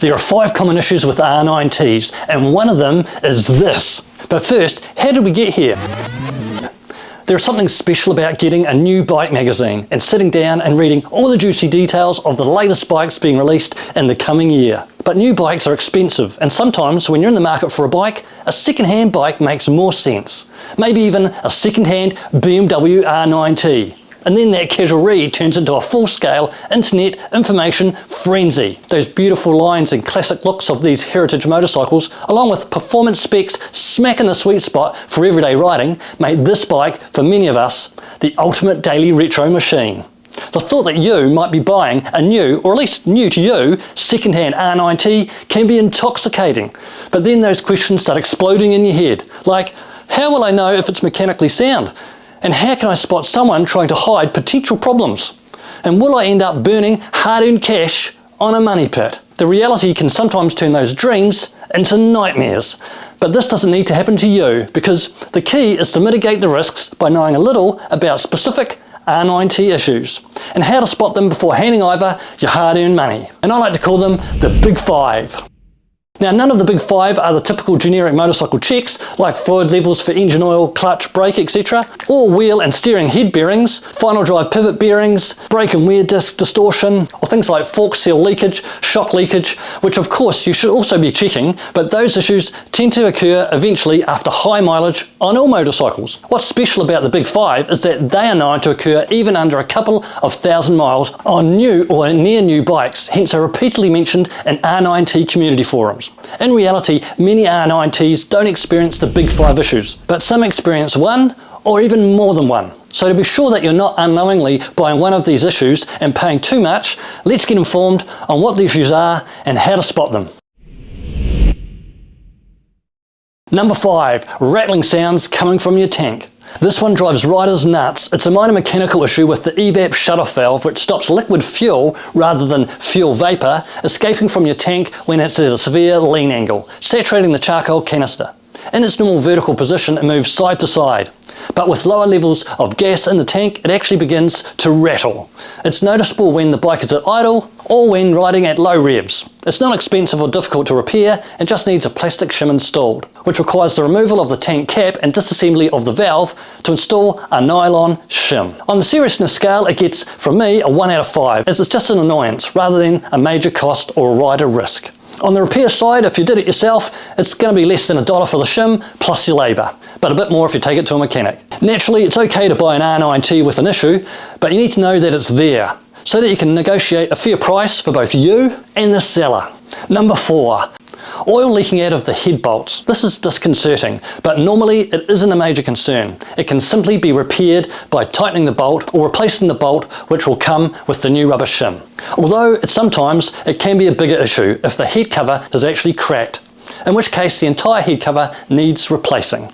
There are 5 common issues with R9Ts, and one of them is this. But first, how did we get here? There's something special about getting a new bike magazine and sitting down and reading all the juicy details of the latest bikes being released in the coming year. But new bikes are expensive, and sometimes when you're in the market for a bike, a second-hand bike makes more sense. Maybe even a second-hand BMW R9T. And then that casual read turns into a full-scale internet information frenzy. Those beautiful lines and classic looks of these heritage motorcycles, along with performance specs smack in the sweet spot for everyday riding, make this bike, for many of us, the ultimate daily retro machine. The thought that you might be buying a new, or at least new to you, second-hand R9T can be intoxicating. But then those questions start exploding in your head, like, how will I know if it's mechanically sound? And how can I spot someone trying to hide potential problems? And will I end up burning hard-earned cash on a money pit? The reality can sometimes turn those dreams into nightmares. But this doesn't need to happen to you, because the key is to mitigate the risks by knowing a little about specific R9T issues and how to spot them before handing over your hard-earned money. And I like to call them the Big 5. Now, none of the Big 5 are the typical generic motorcycle checks, like fluid levels for engine oil, clutch, brake, etc., or wheel and steering head bearings, final drive pivot bearings, brake and wear disc distortion, or things like fork seal leakage, shock leakage, which of course you should also be checking, but those issues tend to occur eventually after high mileage on all motorcycles. What's special about the Big 5 is that they are known to occur even under a couple of thousand miles on new or near new bikes, hence are repeatedly mentioned in R9T community forums. In reality, many R9Ts don't experience the Big 5 issues, but some experience one or even more than one. So to be sure that you're not unknowingly buying one of these issues and paying too much, let's get informed on what the issues are and how to spot them. Number 5, rattling sounds coming from your tank. This one drives riders nuts. It's a minor mechanical issue with the evap shutoff valve, which stops liquid fuel rather than fuel vapor escaping from your tank when it's at a severe lean angle, saturating the charcoal canister. In its normal vertical position, it moves side to side, but with lower levels of gas in the tank, it actually begins to rattle. It's noticeable when the bike is at idle or when riding at low revs. It's not expensive or difficult to repair and just needs a plastic shim installed, which requires the removal of the tank cap and disassembly of the valve to install a nylon shim. On the seriousness scale, it gets, from me, a 1 out of 5, as it's just an annoyance rather than a major cost or a rider risk. On the repair side, if you did it yourself, it's going to be less than $1 for the shim plus your labour, but a bit more if you take it to a mechanic. Naturally, it's okay to buy an R9T with an issue, but you need to know that it's there, so that you can negotiate a fair price for both you and the seller. Number 4. Oil leaking out of the head bolts. This is disconcerting, but normally it isn't a major concern. It can simply be repaired by tightening the bolt or replacing the bolt, which will come with the new rubber shim. Although sometimes it can be a bigger issue if the head cover is actually cracked, in which case the entire head cover needs replacing.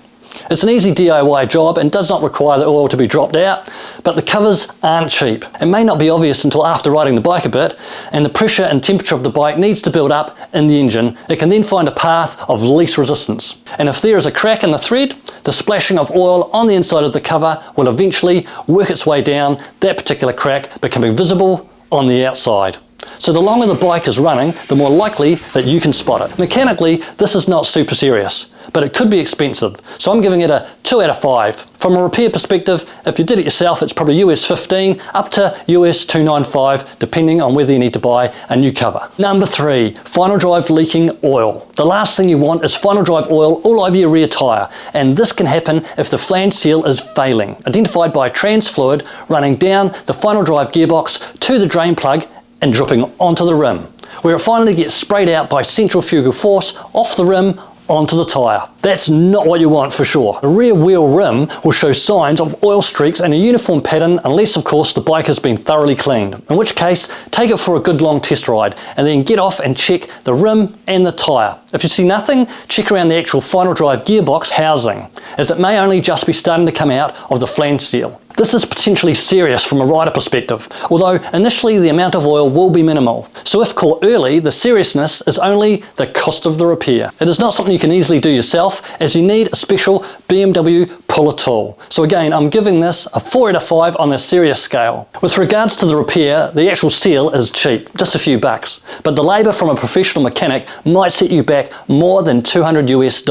It's an easy DIY job and does not require the oil to be dropped out, but the covers aren't cheap. It may not be obvious until after riding the bike a bit, and the pressure and temperature of the bike needs to build up in the engine. It can then find a path of least resistance. And if there is a crack in the thread, the splashing of oil on the inside of the cover will eventually work its way down that particular crack, becoming visible on the outside. So the longer the bike is running, the more likely that you can spot it. Mechanically, this is not super serious, but it could be expensive, so I'm giving it a 2 out of 5. From a repair perspective, if you did it yourself, it's probably US 15 up to US 295, depending on whether you need to buy a new cover. Number 3, final drive leaking oil. The last thing you want is final drive oil all over your rear tyre, and this can happen if the flange seal is failing, identified by trans fluid running down the final drive gearbox to the drain plug and dripping onto the rim, where it finally gets sprayed out by centrifugal force off the rim onto the tyre. That's not what you want for sure. A rear wheel rim will show signs of oil streaks in a uniform pattern unless of course the bike has been thoroughly cleaned, in which case take it for a good long test ride and then get off and check the rim and the tyre. If you see nothing, check around the actual final drive gearbox housing, as it may only just be starting to come out of the flange seal. This is potentially serious from a rider perspective, although initially the amount of oil will be minimal. So if caught early, the seriousness is only the cost of the repair. It is not something you can easily do yourself, as you need a special BMW cool at all. So again, I'm giving this a 4 out of 5 on a serious scale. With regards to the repair, the actual seal is cheap, just a few bucks, but the labour from a professional mechanic might set you back more than $200 US.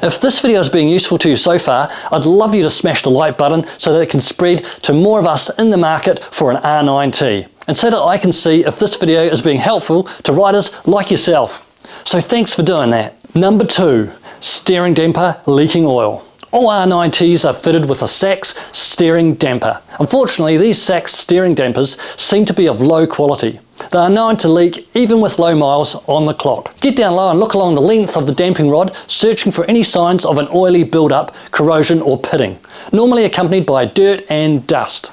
If this video is being useful to you so far, I'd love you to smash the like button so that it can spread to more of us in the market for an R9T, and so that I can see if this video is being helpful to riders like yourself. So thanks for doing that. Number 2, steering damper leaking oil. All R9Ts are fitted with a Sachs steering damper. Unfortunately, these Sachs steering dampers seem to be of low quality. They are known to leak even with low miles on the clock. Get down low and look along the length of the damping rod, searching for any signs of an oily build-up, corrosion or pitting, normally accompanied by dirt and dust.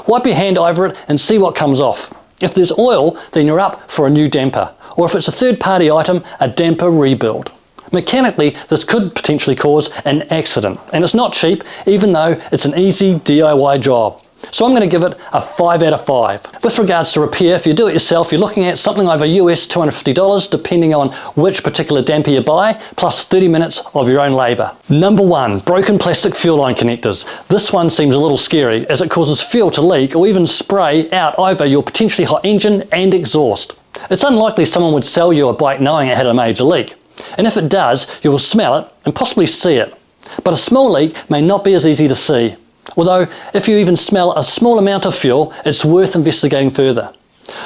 Wipe your hand over it and see what comes off. If there's oil, then you're up for a new damper, or if it's a third-party item, a damper rebuild. Mechanically, this could potentially cause an accident, and it's not cheap, even though it's an easy DIY job. So I'm going to give it a 5 out of 5. With regards to repair, if you do it yourself, you're looking at something over US $250, depending on which particular damper you buy, plus 30 minutes of your own labour. Number 1, broken plastic fuel line connectors. This one seems a little scary, as it causes fuel to leak or even spray out over your potentially hot engine and exhaust. It's unlikely someone would sell you a bike knowing it had a major leak. And if it does, you will smell it and possibly see it. But a small leak may not be as easy to see. Although, if you even smell a small amount of fuel, it's worth investigating further.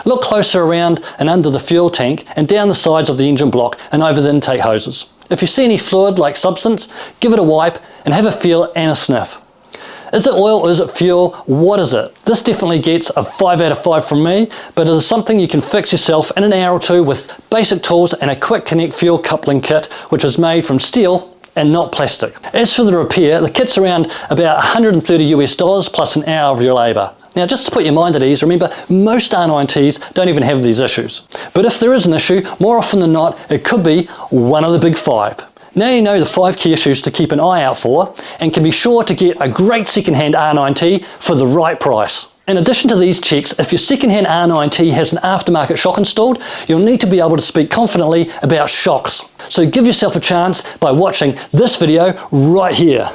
Look closer around and under the fuel tank and down the sides of the engine block and over the intake hoses. If you see any fluid-like substance, give it a wipe and have a feel and a sniff. Is it oil? Is it fuel? What is it? This definitely gets a 5 out of 5 from me, but it is something you can fix yourself in an hour or two with basic tools and a quick connect fuel coupling kit, which is made from steel and not plastic. As for the repair, the kit's around about $130 US plus an hour of your labour. Now, just to put your mind at ease, remember, most R9Ts don't even have these issues. But if there is an issue, more often than not, it could be one of the big 5. Now you know the 5 key issues to keep an eye out for, and can be sure to get a great second-hand R9T for the right price. In addition to these checks, if your second-hand R9T has an aftermarket shock installed, you'll need to be able to speak confidently about shocks. So give yourself a chance by watching this video right here.